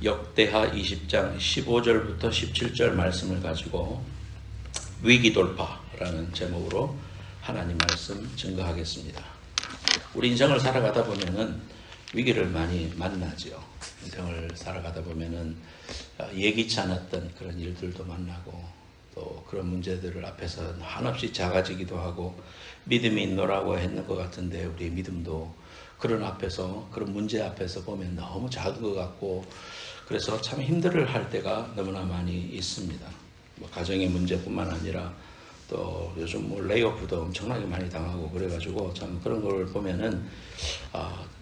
역대하 20장 15절부터 17절 말씀을 가지고 위기 돌파라는 제목으로 하나님 말씀 증거하겠습니다. 우리 인생을 살아가다 보면은 위기를 많이 만나죠. 인생을 살아가다 보면은 예기치 않았던 그런 일들도 만나고 또 그런 문제들을 앞에서 한없이 작아지기도 하고 믿음이 있노라고 했는 것 같은데 우리의 믿음도 그런 앞에서 그런 문제 앞에서 보면 너무 작은 것 같고 그래서 참 힘들어 할 때가 너무나 많이 있습니다. 뭐 가정의 문제뿐만 아니라 또 요즘 뭐 레이오프도 엄청나게 많이 당하고 그래가지고 참 그런 걸 보면은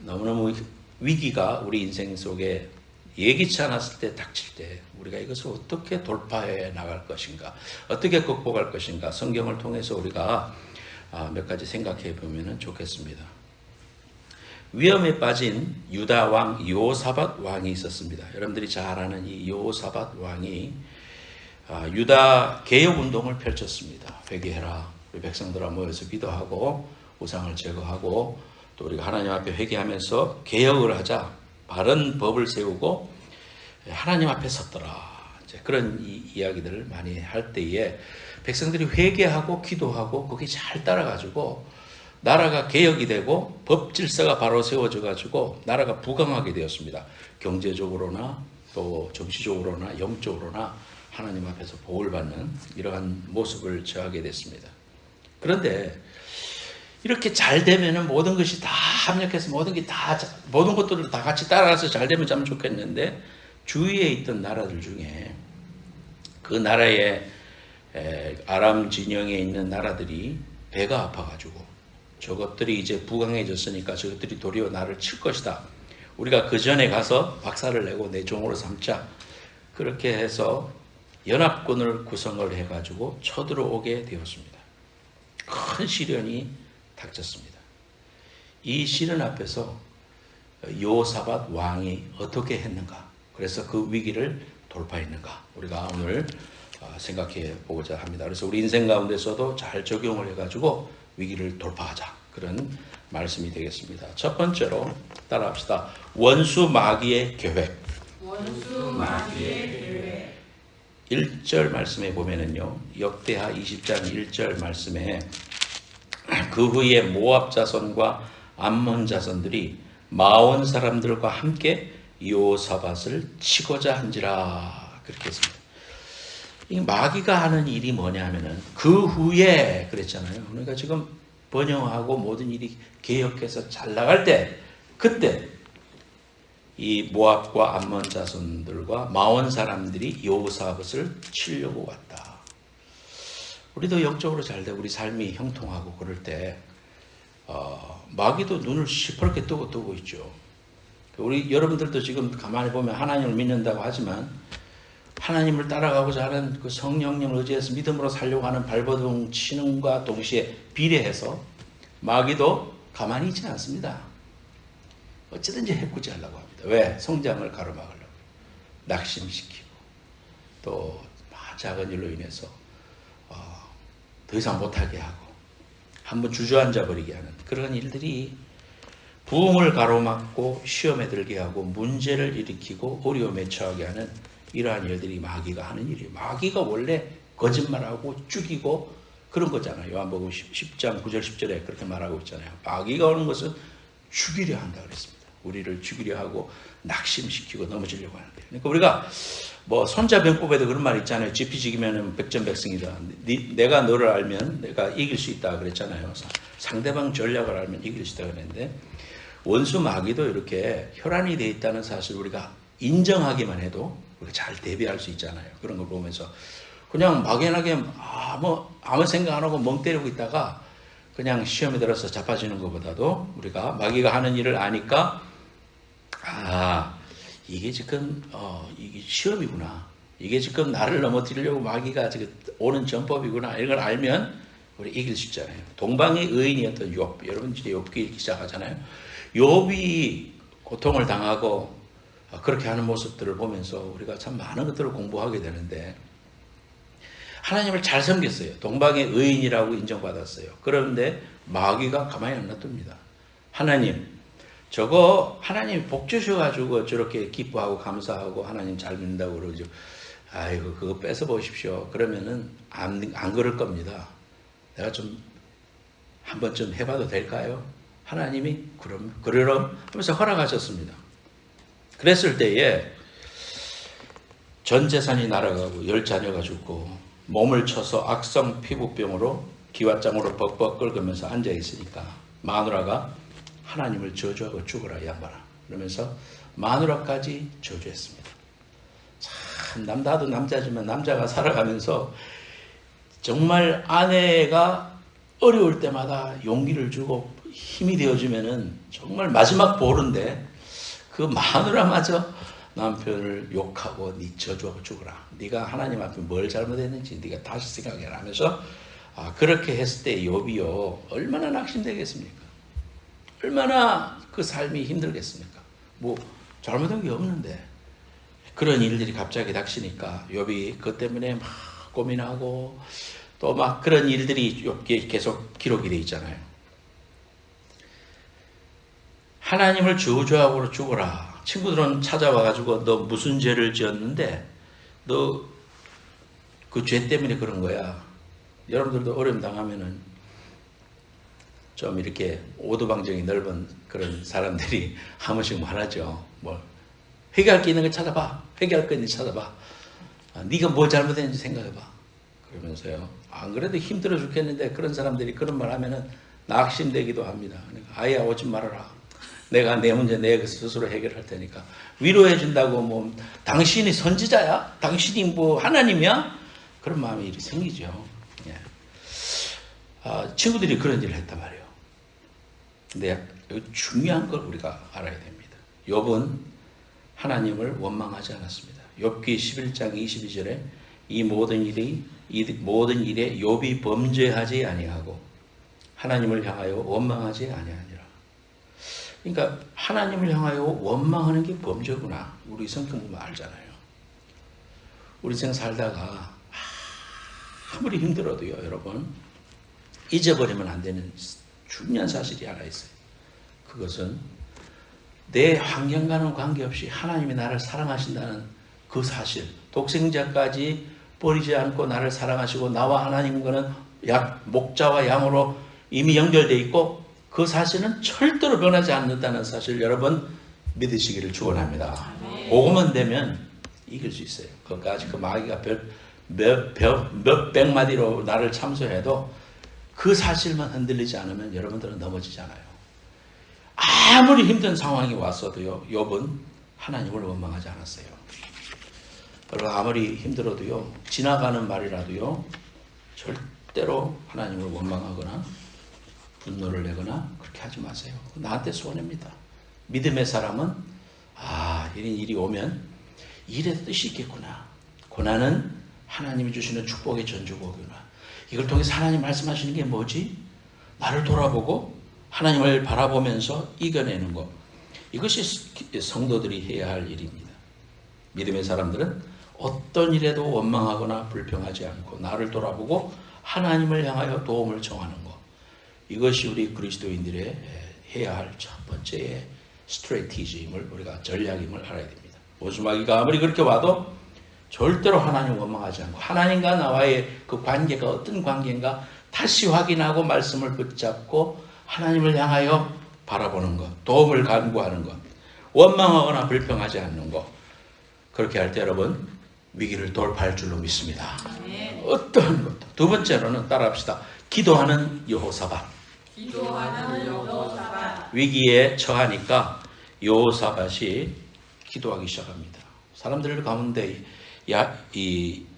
너무너무 위기가 우리 인생 속에 예기치 않았을 때 닥칠 때 우리가 이것을 어떻게 돌파해 나갈 것인가, 어떻게 극복할 것인가 성경을 통해서 우리가 몇 가지 생각해 보면 좋겠습니다. 위험에 빠진 유다 왕 여호사밧 왕이 있었습니다. 여러분들이 잘 아는 이 여호사밧 왕이 유다 개혁 운동을 펼쳤습니다. 회개해라. 우리 백성들아 모여서 기도하고 우상을 제거하고 또 우리가 하나님 앞에 회개하면서 개혁을 하자. 바른 법을 세우고 하나님 앞에 섰더라. 이제 그런 이야기들을 많이 할 때에 백성들이 회개하고 기도하고 거기에 잘 따라가지고 나라가 개혁이 되고 법 질서가 바로 세워져 가지고 나라가 부강하게 되었습니다. 경제적으로나 또 정치적으로나 영적으로나 하나님 앞에서 복을 받는 이러한 모습을 처하게 됐습니다. 그런데 이렇게 잘 되면은 모든 것이 다 합력해서 모든 것들을 다 같이 따라가서 잘 되면 참 좋겠는데 주위에 있던 나라들 중에 그 나라의 아람 진영에 있는 나라들이 배가 아파가지고 저것들이 이제 부강해졌으니까 저것들이 도리어 나를 칠 것이다. 우리가 그 전에 가서 박살을 내고 내 종으로 삼자. 그렇게 해서 연합군을 구성을 해가지고 쳐들어오게 되었습니다. 큰 시련이 닥쳤습니다. 이 시련 앞에서 여호사밧 왕이 어떻게 했는가? 그래서 그 위기를 돌파했는가? 우리가 오늘 생각해 보고자 합니다. 그래서 우리 인생 가운데서도 잘 적용을 해가지고 위기를 돌파하자. 그런 말씀이 되겠습니다. 첫 번째로 따라합시다. 원수 마귀의 계획. 원수 마귀의 계획. 1절 말씀에 보면은요. 역대하 20장 1절 말씀에 그 후에 모압 자손과 암몬 자손들이 마온 사람들과 함께 여호사밧을 치고자 한지라 그렇게 했습니다. 이 마귀가 하는 일이 뭐냐면은 그 후에 그랬잖아요. 그러니까 지금 번영하고 모든 일이 개혁해서 잘 나갈 때 그때 이 모압과 암몬 자손들과 마온 사람들이 여호사밧을 치려고 왔다. 우리도 영적으로 잘 되고 우리 삶이 형통하고 그럴 때 마귀도 눈을 시퍼렇게 뜨고 있죠. 우리 여러분들도 지금 가만히 보면 하나님을 믿는다고 하지만 하나님을 따라가고자 하는 그 성령님을 의지해서 믿음으로 살려고 하는 발버둥 치는과 동시에 비례해서 마귀도 가만히 있지 않습니다. 어찌든지 해코지 하려고 합니다. 왜? 성장을 가로막으려고. 낙심시키고 또 작은 일로 인해서 더 이상 못하게 하고 한번 주저앉아 버리게 하는 그런 일들이 부흥을 가로막고 시험에 들게 하고 문제를 일으키고 어려움에 처하게 하는 이러한 일들이 마귀가 하는 일이에요. 마귀가 원래 거짓말하고 죽이고 그런 거잖아요. 요한복음 10장 9절 10절에 그렇게 말하고 있잖아요. 마귀가 오는 것은 죽이려 한다 그랬습니다. 우리를 죽이려 하고 낙심시키고 넘어지려고 하는데. 그러니까 우리가 뭐 손자병법에도 그런 말 있잖아요. 지피지기면 백전백승이다. 내가 너를 알면 내가 이길 수 있다 그랬잖아요. 상대방 전략을 알면 이길 수 있다 그랬는데 원수 마귀도 이렇게 혈안이 되어 있다는 사실을 우리가 인정하기만 해도 우리가 잘 대비할 수 있잖아요. 그런 걸 보면서 그냥 막연하게 아무 생각 안 하고 멍 때리고 있다가 그냥 시험에 들어서 자빠지는 것보다도 우리가 마귀가 하는 일을 아니까 이게 지금 이게 시험이구나. 이게 지금 나를 넘어뜨리려고 마귀가 지금 오는 전법이구나. 이런 걸 알면 우리 이길 수 있잖아요. 동방의 의인이었던 욥. 여러분 이제 욥기 읽기 시작하잖아요. 욥이 고통을 당하고 그렇게 하는 모습들을 보면서 우리가 참 많은 것들을 공부하게 되는데 하나님을 잘 섬겼어요. 동방의 의인이라고 인정받았어요. 그런데 마귀가 가만히 안 놔둡니다. 하나님, 저거 하나님이 복 주셔가지고 저렇게 기뻐하고 감사하고 하나님 잘 믿는다고 그러죠. 아이고 그거 뺏어 보십시오. 그러면은 안 그럴 겁니다. 내가 좀 한번 좀 해봐도 될까요? 하나님이 그럼 하면서 허락하셨습니다. 그랬을 때에 전 재산이 날아가고 10자녀가 죽고 몸을 쳐서 악성 피부병으로 기왓장으로 벅벅 끓으면서 앉아 있으니까 마누라가 하나님을 저주하고 죽어라 이 양반아 그러면서 마누라까지 저주했습니다. 참 나도 남자지만 남자가 살아가면서 정말 아내가 어려울 때마다 용기를 주고 힘이 되어주면은 정말 마지막 보루인데 그 마누라마저 남편을 욕하고 네 저주하고 죽어라. 네가 하나님 앞에 뭘 잘못했는지 네가 다시 생각해라 하면서 그렇게 했을 때 욥이요 얼마나 낙심되겠습니까? 얼마나 그 삶이 힘들겠습니까? 뭐 잘못한 게 없는데 그런 일들이 갑자기 닥치니까 욥이 그것 때문에 막 고민하고 또 막 그런 일들이 욥기에 계속 기록이 되어 있잖아요. 하나님을 저주하고 죽어라. 친구들은 찾아와가지고 너 무슨 죄를 지었는데 너 그 죄 때문에 그런 거야. 여러분들도 어려움 당하면은 좀 이렇게 오두방정이 넓은 그런 사람들이 한 번씩 말하죠. 뭐 회개할 게 있는 거 찾아봐. 회개할 거 있는 거 찾아봐. 네가 뭘 잘못했는지 생각해봐. 그러면서요. 안 그래도 힘들어 죽겠는데 그런 사람들이 그런 말 하면은 낙심되기도 합니다. 그러니까 아예 오지 말아라. 내가 내 문제 내 스스로 해결할 테니까 위로해 준다고 뭐 당신이 선지자야? 당신이 뭐 하나님이야? 그런 마음이 이렇게 생기죠. 예. 친구들이 그런 일을 했단 말이에요. 근데 중요한 걸 우리가 알아야 됩니다. 욥은 하나님을 원망하지 않았습니다. 욥기 11장 22절에 이 모든 일에 욥이 범죄하지 아니하고 하나님을 향하여 원망하지 아니하니라. 그러니까 하나님을 향하여 원망하는 게 범죄구나. 우리 성경 보면 알잖아요. 우리 생 살다가 아무리 힘들어도요, 여러분 잊어버리면 안 되는 중요한 사실이 하나 있어요. 그것은 내 환경과는 관계없이 하나님이 나를 사랑하신다는 그 사실, 독생자까지 버리지 않고 나를 사랑하시고 나와 하나님과는 목자와 양으로 이미 연결되어 있고 그 사실은 절대로 변하지 않는다는 사실 여러분 믿으시기를 축원합니다. 그것만 되면 이길 수 있어요. 그것까지 그 마귀가 몇백 마디로 나를 참소해도 그 사실만 흔들리지 않으면 여러분들은 넘어지잖아요. 아무리 힘든 상황이 왔어도요, 욥은 하나님을 원망하지 않았어요. 여러분 아무리 힘들어도요, 지나가는 말이라도요, 절대로 하나님을 원망하거나 분노를 내거나 그렇게 하지 마세요. 나한테 손해입니다. 믿음의 사람은 이런 일이 오면 일의 뜻이 있겠구나. 고난은 하나님이 주시는 축복의 전주곡이구나. 이걸 통해서 하나님 말씀하시는 게 뭐지? 나를 돌아보고 하나님을 바라보면서 이겨내는 것. 이것이 성도들이 해야 할 일입니다. 믿음의 사람들은 어떤 일에도 원망하거나 불평하지 않고 나를 돌아보고 하나님을 향하여 도움을 청하는 것. 이것이 우리 그리스도인들의 해야 할 첫 번째의 스트레티지임을 우리가 전략임을 알아야 됩니다. 오수마귀가 아무리 그렇게 와도 절대로 하나님 원망하지 않고 하나님과 나와의 그 관계가 어떤 관계인가 다시 확인하고 말씀을 붙잡고 하나님을 향하여 바라보는 것, 도움을 간구하는 것, 원망하거나 불평하지 않는 것. 그렇게 할 때 여러분 위기를 돌파할 줄로 믿습니다. 어떠한 것도. 두 번째로는 따라합시다. 기도하는 여호사밧. 위기에 처하니까 여호사밧이 기도하기 시작합니다. 사람들 가운데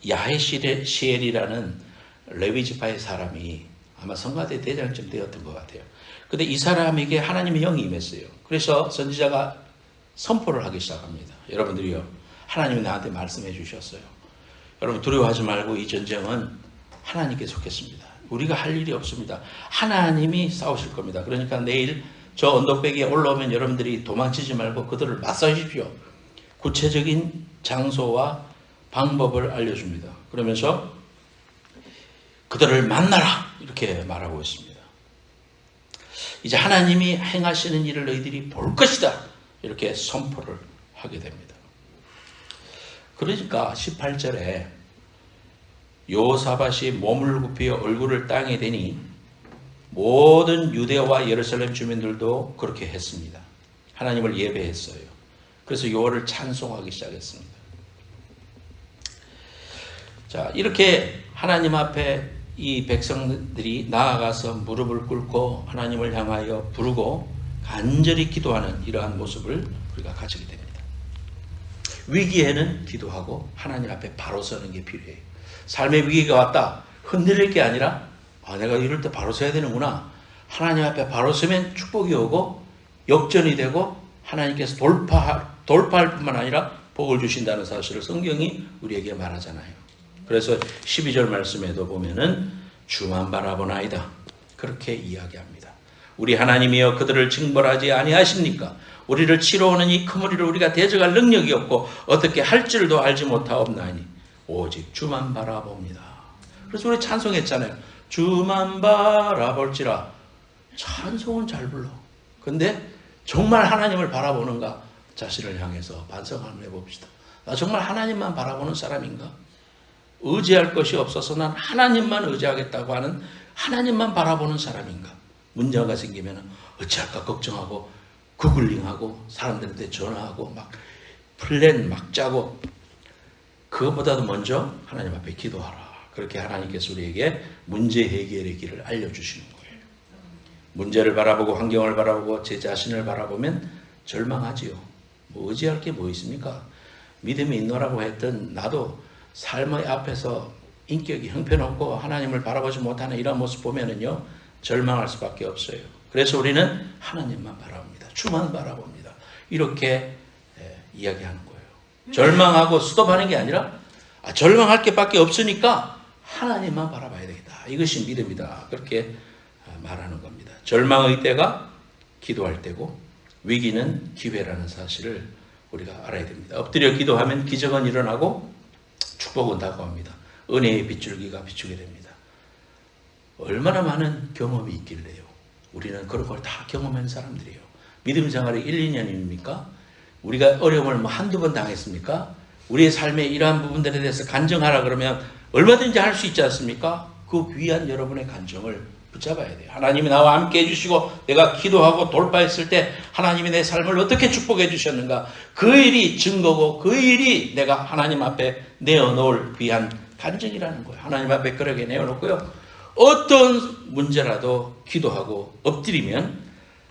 야헤시엘이라는 레위지파의 사람이 아마 성가대 대장쯤 되었던 것 같아요. 근데 이 사람에게 하나님의 영이 임했어요. 그래서 선지자가 선포를 하기 시작합니다. 여러분들이요, 하나님이 나한테 말씀해 주셨어요. 여러분 두려워하지 말고 이 전쟁은 하나님께 속했습니다. 우리가 할 일이 없습니다. 하나님이 싸우실 겁니다. 그러니까 내일 저 언덕배기에 올라오면 여러분들이 도망치지 말고 그들을 맞서십시오. 구체적인 장소와 방법을 알려줍니다. 그러면서 그들을 만나라 이렇게 말하고 있습니다. 이제 하나님이 행하시는 일을 너희들이 볼 것이다. 이렇게 선포를 하게 됩니다. 그러니까 18절에 여호사밧이 몸을 굽히어 얼굴을 땅에 대니 모든 유대와 예루살렘 주민들도 그렇게 했습니다. 하나님을 예배했어요. 그래서 여호와를 찬송하기 시작했습니다. 자, 이렇게 하나님 앞에 이 백성들이 나아가서 무릎을 꿇고 하나님을 향하여 부르고 간절히 기도하는 이러한 모습을 우리가 가지게 됩니다. 위기에는 기도하고 하나님 앞에 바로 서는 게 필요해요. 삶의 위기가 왔다. 흔들릴 게 아니라 내가 이럴 때 바로 서야 되는구나. 하나님 앞에 바로 서면 축복이 오고 역전이 되고 하나님께서 돌파할 뿐만 아니라 복을 주신다는 사실을 성경이 우리에게 말하잖아요. 그래서 12절 말씀에도 보면은 주만 바라보나이다. 그렇게 이야기합니다. 우리 하나님이여 그들을 징벌하지 아니하십니까? 우리를 치러 오는 이 큰 무리를 우리가 대적할 능력이 없고 어떻게 할 줄도 알지 못하옵나니 오직 주만 바라봅니다. 그래서 우리 찬송했잖아요. 주만 바라볼지라. 찬송은 잘 불러. 근데 정말 하나님을 바라보는가? 자신을 향해서 반성 한번 해봅시다. 나 정말 하나님만 바라보는 사람인가? 의지할 것이 없어서 난 하나님만 의지하겠다고 하는 하나님만 바라보는 사람인가? 문제가 생기면 어찌할까 걱정하고 구글링하고 사람들한테 전화하고 막 플랜 막 짜고 그것보다도 먼저 하나님 앞에 기도하라. 그렇게 하나님께서 우리에게 문제 해결의 길을 알려주시는 거예요. 문제를 바라보고 환경을 바라보고 제 자신을 바라보면 절망하지요. 뭐 의지할 게 뭐 있습니까? 믿음이 있노라고 했던 나도 삶의 앞에서 인격이 형편없고 하나님을 바라보지 못하는 이런 모습 보면은요 절망할 수밖에 없어요. 그래서 우리는 하나님만 바라봅니다. 주만 바라봅니다. 이렇게 이야기하는 거예요. 절망하고 스톱하는 게 아니라 절망할 게 밖에 없으니까 하나님만 바라봐야 되겠다. 이것이 믿음이다. 그렇게 말하는 겁니다. 절망의 때가 기도할 때고 위기는 기회라는 사실을 우리가 알아야 됩니다. 엎드려 기도하면 기적은 일어나고 축복은 다가옵니다. 은혜의 빗줄기가 비추게 됩니다. 얼마나 많은 경험이 있길래요. 우리는 그런 걸 다 경험한 사람들이에요. 믿음 생활이 1, 2년입니까? 우리가 어려움을 뭐 한두 번 당했습니까? 우리의 삶의 이러한 부분들에 대해서 간증하라 그러면 얼마든지 할 수 있지 않습니까? 그 귀한 여러분의 간증을 붙잡아야 돼요. 하나님이 나와 함께 해주시고 내가 기도하고 돌파했을 때 하나님이 내 삶을 어떻게 축복해 주셨는가 그 일이 증거고 그 일이 내가 하나님 앞에 내어놓을 귀한 간증이라는 거예요. 하나님 앞에 그렇게 내어놓고요. 어떤 문제라도 기도하고 엎드리면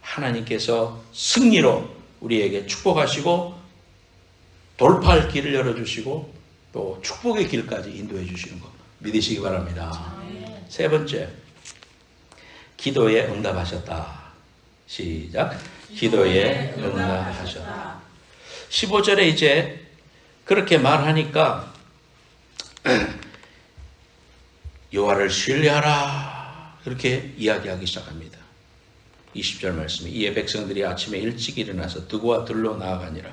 하나님께서 승리로 우리에게 축복하시고 돌파할 길을 열어주시고 또 축복의 길까지 인도해 주시는 것 믿으시기 바랍니다. 세 번째, 기도에 응답하셨다. 시작. 기도에 응답하셨다. 15절에 이제 그렇게 말하니까 여호와를 신뢰하라. 그렇게 이야기하기 시작합니다. 20절 말씀에 이에 백성들이 아침에 일찍 일어나서 드고와 들로 나아가니라.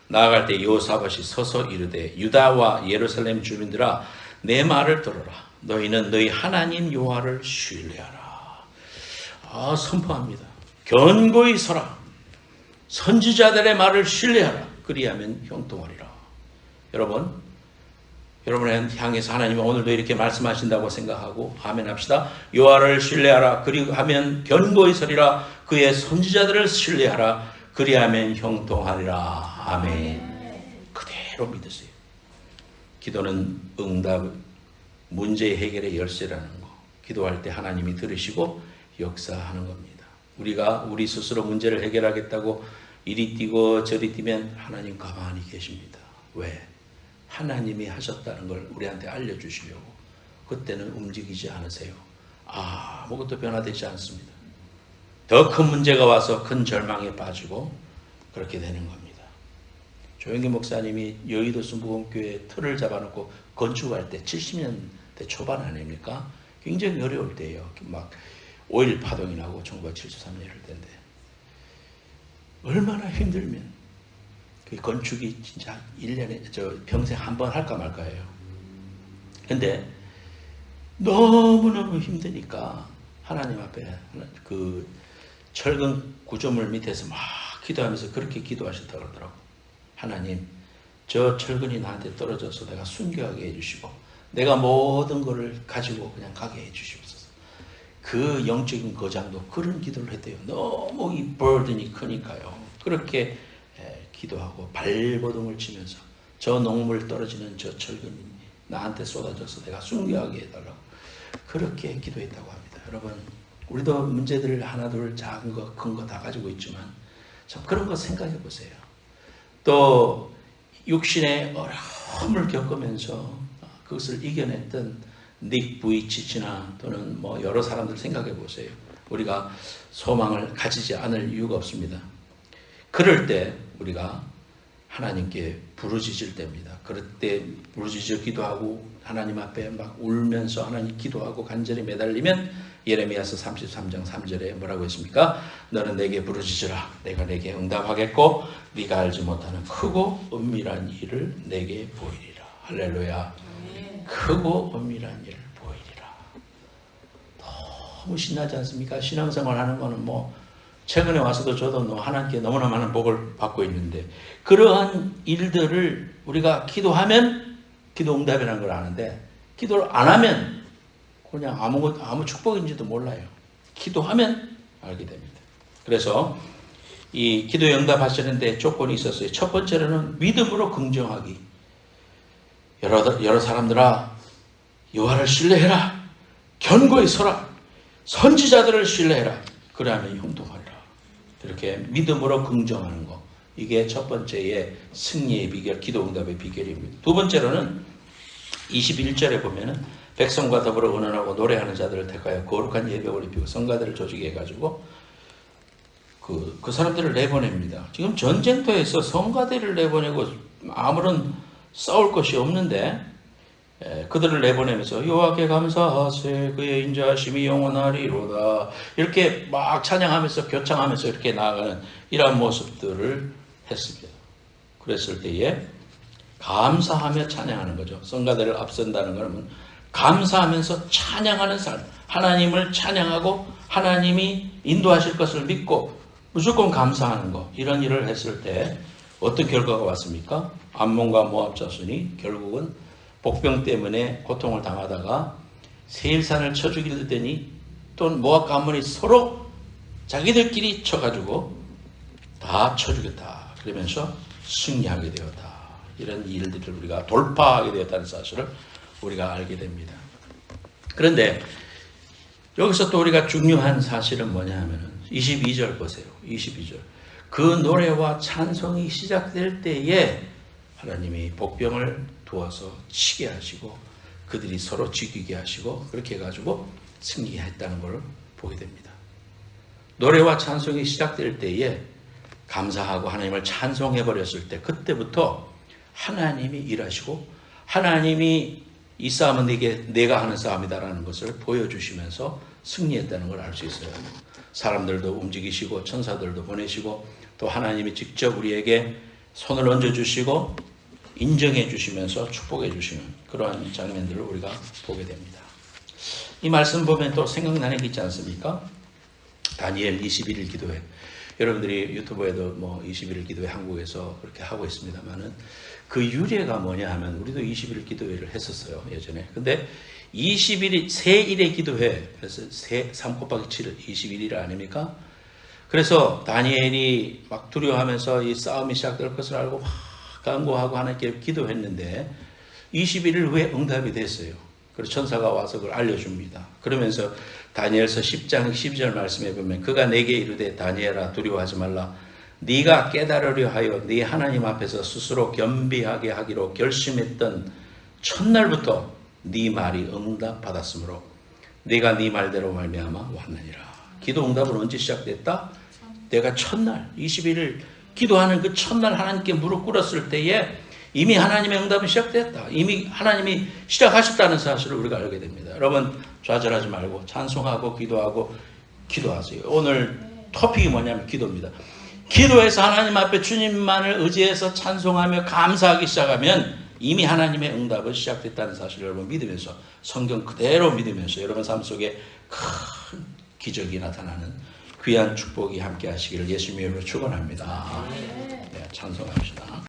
나아갈 때 여호사밧이 서서 이르되 유다와 예루살렘 주민들아 내 말을 들어라. 너희는 너희 하나님 여호와를 신뢰하라. 선포합니다. 견고히 서라. 선지자들의 말을 신뢰하라. 그리하면 형통하리라. 여러분을 향해서 하나님은 오늘도 이렇게 말씀하신다고 생각하고 아멘 합시다. 여호와를 신뢰하라. 그리하면 견고히 서리라. 그의 선지자들을 신뢰하라. 그리하면 형통하리라. 아멘. 그대로 믿으세요. 기도는 응답, 문제 해결의 열쇠라는 거. 기도할 때 하나님이 들으시고 역사하는 겁니다. 우리가 우리 스스로 문제를 해결하겠다고 이리 뛰고 저리 뛰면 하나님 가만히 계십니다. 왜? 하나님이 하셨다는 걸 우리한테 알려주시려고. 그때는 움직이지 않으세요. 아무것도 변화되지 않습니다. 더 큰 문제가 와서 큰 절망에 빠지고 그렇게 되는 겁니다. 조영기 목사님이 여의도 순복음교회 틀을 잡아놓고 건축할 때 70년대 초반 아닙니까? 굉장히 어려울 때예요. 막 5.1 파동이 나고 1973년 이럴 때인데 얼마나 힘들면 그 건축이 진짜 1년에 평생 한 번 할까 말까예요. 근데 너무너무 힘드니까 하나님 앞에 철근 구조물 밑에서 막 기도하면서 그렇게 기도하셨다고 그러더라고. 하나님, 저 철근이 나한테 떨어져서 내가 순교하게 해주시고 내가 모든 것을 가지고 그냥 가게 해주시옵소서. 그 영적인 거장도 그런 기도를 했대요. 너무 이 버든이 크니까요. 그렇게 기도하고 발버둥을 치면서 저 녹물 떨어지는 저 철근이 나한테 쏟아져서 내가 순교하게 해달라고 그렇게 기도했다고 합니다. 여러분, 우리도 문제들을 하나둘 작은 거 큰 거 다 가지고 있지만 참 그런 거 생각해 보세요. 또 육신의 어려움을 겪으면서 그것을 이겨냈던 닉 부이치치나 또는 뭐 여러 사람들 생각해 보세요. 우리가 소망을 가지지 않을 이유가 없습니다. 그럴 때 우리가 하나님께 부르짖을 때입니다. 그럴 때 부르짖어 기도하고 하나님 앞에 막 울면서 하나님 기도하고 간절히 매달리면 예레미야서 33장 3절에 뭐라고 했습니까? 너는 내게 부르짖으라. 내가 내게 응답하겠고 네가 알지 못하는 크고 은밀한 일을 내게 보이리라. 할렐루야. 크고 은밀한 일을 보이리라. 너무 신나지 않습니까? 신앙생활 하는 거는 뭐 최근에 와서도 저도 하나님께 너무나 많은 복을 받고 있는데 그러한 일들을 우리가 기도하면 기도 응답이라는 걸 아는데 기도를 안 하면 그냥 아무 축복인지도 몰라요. 기도하면 알게 됩니다. 그래서 이 기도 응답하시는데 조건이 있었어요. 첫 번째로는 믿음으로 긍정하기. 여러 사람들아 여호와를 신뢰해라. 견고히 서라. 선지자들을 신뢰해라. 그러하면 형통하리라. 이렇게 믿음으로 긍정하는 거. 이게 첫 번째의 승리의 비결, 기도 응답의 비결입니다. 두 번째로는 21절에 보면은 백성과 더불어 의논하고 노래하는 자들을 택하여 거룩한 예배를 입히고 성가대를 조직해 해가지고 그 사람들을 내보냅니다. 지금 전쟁터에서 성가대를 내보내고 아무런 싸울 것이 없는데 그들을 내보내면서 여호와께 감사하세 그의 인자하심이 영원하리로다 이렇게 막 찬양하면서 교창하면서 이렇게 나아가는 이러한 모습들을 했습니다. 그랬을 때에 감사하며 찬양하는 거죠. 성가대를 앞선다는 것은 감사하면서 찬양하는 삶, 하나님을 찬양하고 하나님이 인도하실 것을 믿고 무조건 감사하는 것, 이런 일을 했을 때 어떤 결과가 왔습니까? 암몬과 모압 자손이 결국은 복병 때문에 고통을 당하다가 세일산을 쳐 죽이더니 또 모압과 암몬이 서로 자기들끼리 쳐가지고 다 쳐 죽였다. 그러면서 승리하게 되었다. 이런 일들을 우리가 돌파하게 되었다는 사실을 우리가 알게 됩니다. 그런데 여기서 또 우리가 중요한 사실은 뭐냐 하면은 22절 보세요. 22절. 그 노래와 찬송이 시작될 때에 하나님이 복병을 두어서 치게 하시고 그들이 서로 죽이게 하시고 그렇게 해가지고 승리했다는 걸 보게 됩니다. 노래와 찬송이 시작될 때에 감사하고 하나님을 찬송해 버렸을 때 그때부터 하나님이 일하시고 하나님이 이 싸움은 내가 하는 싸움이다라는 것을 보여주시면서 승리했다는 걸 알 수 있어요. 사람들도 움직이시고 천사들도 보내시고 또 하나님이 직접 우리에게 손을 얹어주시고 인정해 주시면서 축복해 주시는 그러한 장면들을 우리가 보게 됩니다. 이 말씀 보면 또 생각나는 게 있지 않습니까? 다니엘 21일 기도회. 여러분들이 유튜브에도 뭐 21일 기도회 한국에서 그렇게 하고 있습니다만은 그 유래가 뭐냐 하면 우리도 21일 기도회를 했었어요, 예전에. 근데 21일, 세일의 기도회, 그래서 3 곱하기 7을 21일 아닙니까? 그래서 다니엘이 막 두려워하면서 이 싸움이 시작될 것을 알고 막 간구하고 하나님께 기도했는데 21일 후에 응답이 됐어요. 그래서 천사가 와서 그걸 알려줍니다. 그러면서 다니엘서 10장 12절 말씀에 보면 그가 내게 이르되 다니엘아 두려워하지 말라. 네가 깨달으려 하여 네 하나님 앞에서 스스로 겸비하게 하기로 결심했던 첫날부터 네 말이 응답받았으므로 네가 네 말대로 말미암아 왔느니라. 기도 응답은 언제 시작됐다? 내가 첫날 21일 기도하는 그 첫날 하나님께 무릎 꿇었을 때에 이미 하나님의 응답은 시작됐다. 이미 하나님이 시작하셨다는 사실을 우리가 알게 됩니다. 여러분 좌절하지 말고 찬송하고 기도하고 기도하세요. 오늘 토픽이 뭐냐면 기도입니다. 기도해서 하나님 앞에 주님만을 의지해서 찬송하며 감사하기 시작하면 이미 하나님의 응답은 시작됐다는 사실을 여러분 믿으면서 성경 그대로 믿으면서 여러분 삶 속에 큰 기적이 나타나는 귀한 축복이 함께 하시기를 예수님의 이름으로 축원합니다. 네, 찬송합시다.